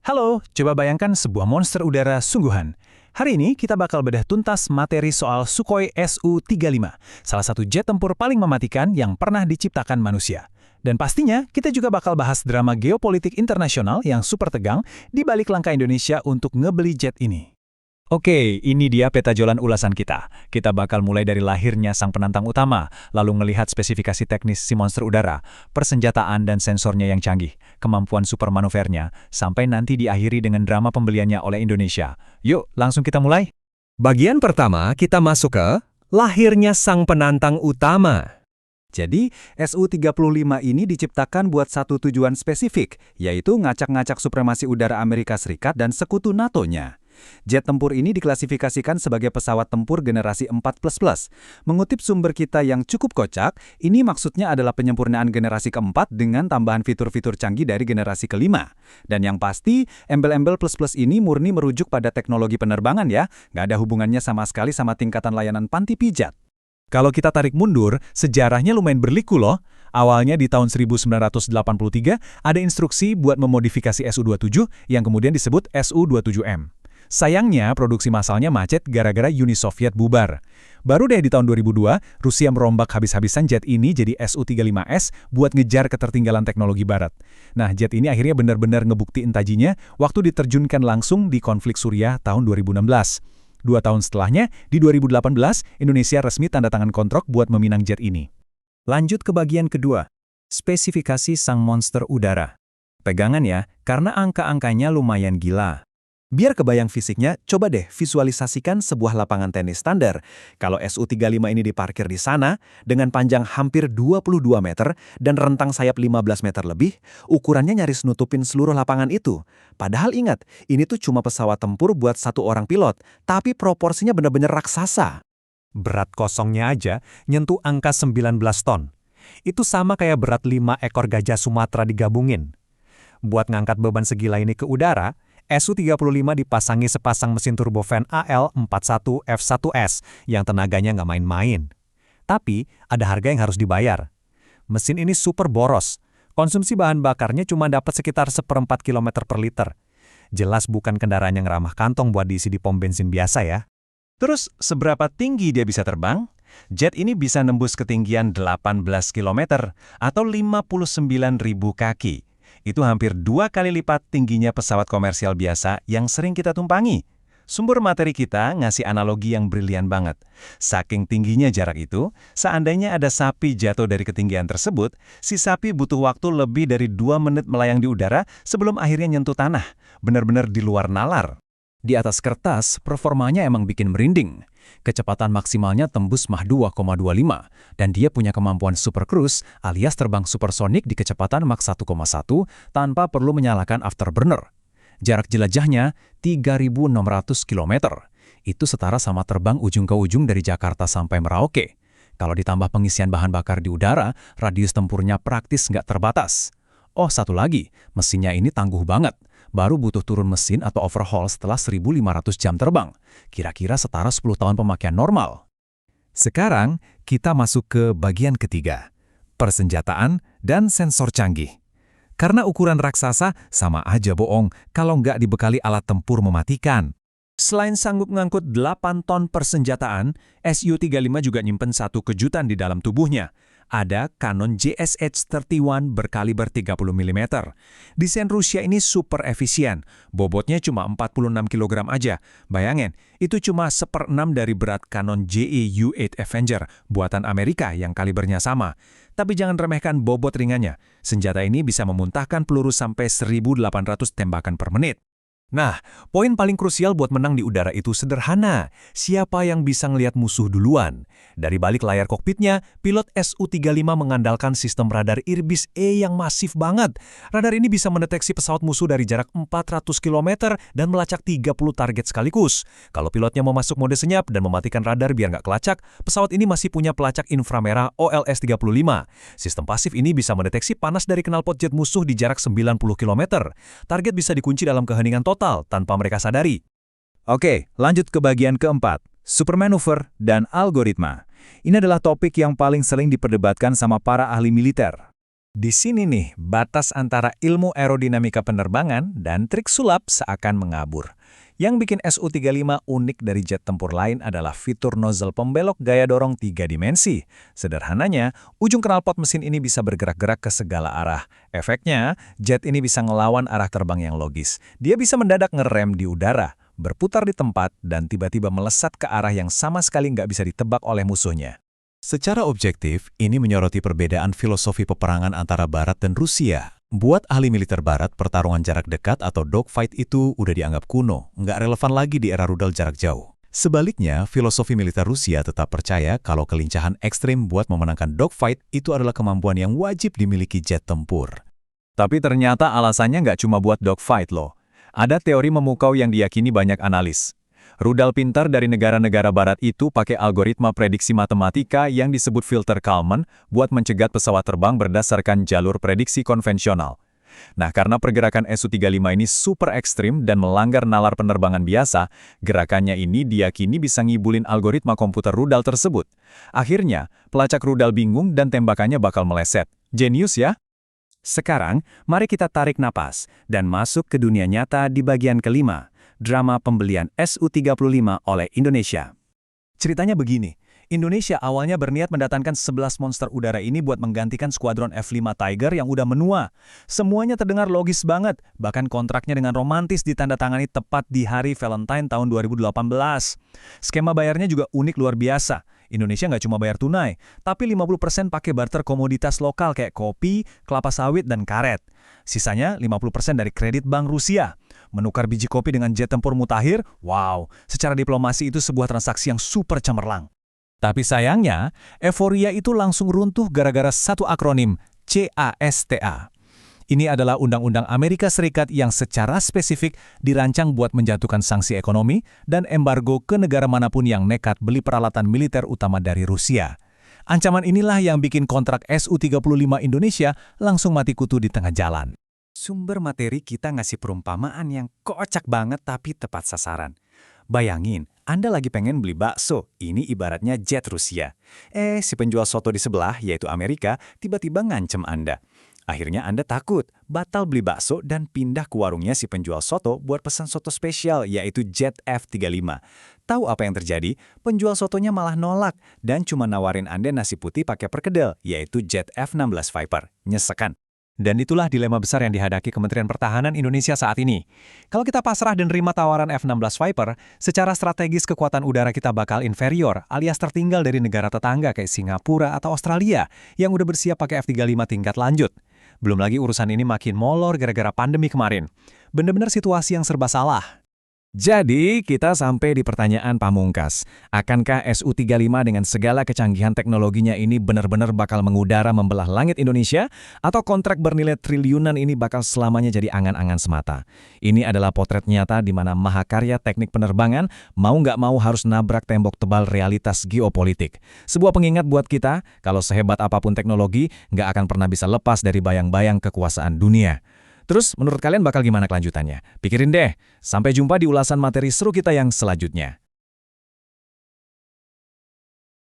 Halo, coba bayangkan sebuah monster udara sungguhan. Hari ini kita bakal bedah tuntas materi soal Sukhoi Su-35, salah satu jet tempur paling mematikan yang pernah diciptakan manusia. Dan pastinya kita juga bakal bahas drama geopolitik internasional yang super tegang di balik langkah Indonesia untuk ngebeli jet ini. Oke, ini dia peta jalan ulasan kita. Kita bakal mulai dari lahirnya sang penantang utama, lalu ngelihat spesifikasi teknis si monster udara, persenjataan dan sensornya yang canggih, kemampuan super manuvernya, sampai nanti diakhiri dengan drama pembeliannya oleh Indonesia. Yuk, langsung kita mulai. Bagian pertama kita masuk ke lahirnya sang penantang utama. Jadi, Su-35 ini diciptakan buat satu tujuan spesifik, yaitu ngacak-ngacak supremasi udara Amerika Serikat dan sekutu NATO-nya. Jet tempur ini diklasifikasikan sebagai pesawat tempur generasi 4++. Mengutip sumber kita yang cukup kocak, ini maksudnya adalah penyempurnaan generasi keempat dengan tambahan fitur-fitur canggih dari generasi kelima. Dan yang pasti, embel-embel plus-plus ini murni merujuk pada teknologi penerbangan ya, nggak ada hubungannya sama sekali sama tingkatan layanan panti pijat. Kalau kita tarik mundur, sejarahnya lumayan berliku loh. Awalnya di tahun 1983, ada instruksi buat memodifikasi Su-27 yang kemudian disebut Su-27M. Sayangnya, produksi massalnya macet gara-gara Uni Soviet bubar. Baru deh di tahun 2002, Rusia merombak habis-habisan jet ini jadi Su-35S buat ngejar ketertinggalan teknologi barat. Nah, jet ini akhirnya benar-benar ngebuktiin tajinya waktu diterjunkan langsung di konflik Suriah tahun 2016. 2 tahun setelahnya, di 2018, Indonesia resmi tanda tangan kontrak buat meminang jet ini. Lanjut ke bagian kedua, spesifikasi sang monster udara. Pegangan ya, karena angka-angkanya lumayan gila. Biar kebayang fisiknya, coba deh visualisasikan sebuah lapangan tenis standar. Kalau Su-35 ini diparkir di sana, dengan panjang hampir 22 meter dan rentang sayap 15 meter lebih, ukurannya nyaris nutupin seluruh lapangan itu. Padahal ingat, ini tuh cuma pesawat tempur buat satu orang pilot, tapi proporsinya benar-benar raksasa. Berat kosongnya aja nyentuh angka 19 ton. Itu sama kayak berat 5 ekor gajah Sumatera digabungin. Buat ngangkat beban segila ini ke udara, Su-35 dipasangi sepasang mesin turbofan AL41F1S yang tenaganya nggak main-main. Tapi, ada harga yang harus dibayar. Mesin ini super boros. Konsumsi bahan bakarnya cuma dapat sekitar 1/4 km per liter. Jelas bukan kendaraan yang ramah kantong buat diisi di pom bensin biasa ya. Terus, seberapa tinggi dia bisa terbang? Jet ini bisa nembus ketinggian 18 km atau 59.000 kaki. Itu hampir 2 kali lipat tingginya pesawat komersial biasa yang sering kita tumpangi. Sumber materi kita ngasih analogi yang brilian banget. Saking tingginya jarak itu, seandainya ada sapi jatuh dari ketinggian tersebut, si sapi butuh waktu lebih dari 2 menit melayang di udara sebelum akhirnya nyentuh tanah. Benar-benar di luar nalar. Di atas kertas, performanya emang bikin merinding. Kecepatan maksimalnya tembus Mach 2,25, dan dia punya kemampuan super cruise alias terbang supersonik di kecepatan Mach 1,1 tanpa perlu menyalakan afterburner. Jarak jelajahnya 3.600 km. Itu setara sama terbang ujung ke ujung dari Jakarta sampai Merauke. Kalau ditambah pengisian bahan bakar di udara, radius tempurnya praktis nggak terbatas. Oh, satu lagi, mesinnya ini tangguh banget. Baru butuh turun mesin atau overhaul setelah 1.500 jam terbang. Kira-kira setara 10 tahun pemakaian normal. Sekarang, kita masuk ke bagian ketiga. Persenjataan dan sensor canggih. Karena ukuran raksasa, sama aja bohong kalau nggak dibekali alat tempur mematikan. Selain sanggup ngangkut 8 ton persenjataan, Su-35 juga nyimpen satu kejutan di dalam tubuhnya. Ada Cannon JSH-31 berkaliber 30 mm. Desain Rusia ini super efisien. Bobotnya cuma 46 kg aja. Bayangin, itu cuma 1/6 dari berat Cannon JE-U8 Avenger buatan Amerika yang kalibernya sama. Tapi jangan remehkan bobot ringannya. Senjata ini bisa memuntahkan peluru sampai 1.800 tembakan per menit. Nah, poin paling krusial buat menang di udara itu sederhana. Siapa yang bisa ngelihat musuh duluan? Dari balik layar kokpitnya, pilot Su-35 mengandalkan sistem radar Irbis E yang masif banget. Radar ini bisa mendeteksi pesawat musuh dari jarak 400 km dan melacak 30 target sekaligus. Kalau pilotnya mau masuk mode senyap dan mematikan radar biar nggak kelacak, pesawat ini masih punya pelacak inframerah OLS-35. Sistem pasif ini bisa mendeteksi panas dari knalpot jet musuh di jarak 90 km. Target bisa dikunci dalam keheningan total tanpa mereka sadari. Oke, lanjut ke bagian keempat, supermaneuver dan algoritma. Ini adalah topik yang paling sering diperdebatkan sama para ahli militer. Di sini nih, batas antara ilmu aerodinamika penerbangan dan trik sulap seakan mengabur. Yang bikin Su-35 unik dari jet tempur lain adalah fitur nozzle pembelok gaya dorong 3 dimensi. Sederhananya, ujung knalpot mesin ini bisa bergerak-gerak ke segala arah. Efeknya, jet ini bisa ngelawan arah terbang yang logis. Dia bisa mendadak ngerem di udara, berputar di tempat, dan tiba-tiba melesat ke arah yang sama sekali nggak bisa ditebak oleh musuhnya. Secara objektif, ini menyoroti perbedaan filosofi peperangan antara Barat dan Rusia. Buat ahli militer Barat, pertarungan jarak dekat atau dogfight itu udah dianggap kuno, nggak relevan lagi di era rudal jarak jauh. Sebaliknya, filosofi militer Rusia tetap percaya kalau kelincahan ekstrim buat memenangkan dogfight itu adalah kemampuan yang wajib dimiliki jet tempur. Tapi ternyata alasannya nggak cuma buat dogfight loh. Ada teori memukau yang diyakini banyak analis. Rudal pintar dari negara-negara barat itu pakai algoritma prediksi matematika yang disebut filter Kalman buat mencegat pesawat terbang berdasarkan jalur prediksi konvensional. Nah, karena pergerakan Su-35 ini super ekstrim dan melanggar nalar penerbangan biasa, gerakannya ini diyakini bisa ngibulin algoritma komputer rudal tersebut. Akhirnya, pelacak rudal bingung dan tembakannya bakal meleset. Jenius ya? Sekarang, mari kita tarik napas dan masuk ke dunia nyata di bagian kelima. Drama pembelian Su-35 oleh Indonesia. Ceritanya begini, Indonesia awalnya berniat mendatangkan 11 monster udara ini buat menggantikan skuadron F-5 Tiger yang udah menua. Semuanya terdengar logis banget, bahkan kontraknya dengan romantis ditandatangani tepat di hari Valentine tahun 2018. Skema bayarnya juga unik luar biasa. Indonesia nggak cuma bayar tunai, tapi 50% pakai barter komoditas lokal kayak kopi, kelapa sawit, dan karet. Sisanya 50% dari kredit Bank Rusia. Menukar biji kopi dengan jet tempur mutakhir, wow, secara diplomasi itu sebuah transaksi yang super cemerlang. Tapi sayangnya, euforia itu langsung runtuh gara-gara satu akronim, CASTA. Ini adalah Undang-Undang Amerika Serikat yang secara spesifik dirancang buat menjatuhkan sanksi ekonomi dan embargo ke negara manapun yang nekat beli peralatan militer utama dari Rusia. Ancaman inilah yang bikin kontrak Su-35 Indonesia langsung mati kutu di tengah jalan. Sumber materi kita ngasih perumpamaan yang kocak banget tapi tepat sasaran. Bayangin, Anda lagi pengen beli bakso, ini ibaratnya jet Rusia. Si penjual soto di sebelah, yaitu Amerika, tiba-tiba ngancem Anda. Akhirnya Anda takut, batal beli bakso dan pindah ke warungnya si penjual soto buat pesan soto spesial, yaitu jet F-35. Tahu apa yang terjadi? Penjual sotonya malah nolak dan cuma nawarin Anda nasi putih pakai perkedel, yaitu jet F-16 Viper. Nyesekan. Dan itulah dilema besar yang dihadapi Kementerian Pertahanan Indonesia saat ini. Kalau kita pasrah dan nerima tawaran F-16 Viper, secara strategis kekuatan udara kita bakal inferior alias tertinggal dari negara tetangga kayak Singapura atau Australia yang udah bersiap pakai F-35 tingkat lanjut. Belum lagi urusan ini makin molor gara-gara pandemi kemarin. Bener-bener situasi yang serba salah. Jadi, kita sampai di pertanyaan pamungkas. Akankah Su-35 dengan segala kecanggihan teknologinya ini benar-benar bakal mengudara membelah langit Indonesia? Atau kontrak bernilai triliunan ini bakal selamanya jadi angan-angan semata? Ini adalah potret nyata di mana mahakarya teknik penerbangan mau nggak mau harus nabrak tembok tebal realitas geopolitik. Sebuah pengingat buat kita, kalau sehebat apapun teknologi, nggak akan pernah bisa lepas dari bayang-bayang kekuasaan dunia. Terus, menurut kalian bakal gimana kelanjutannya? Pikirin deh. Sampai jumpa di ulasan materi seru kita yang selanjutnya.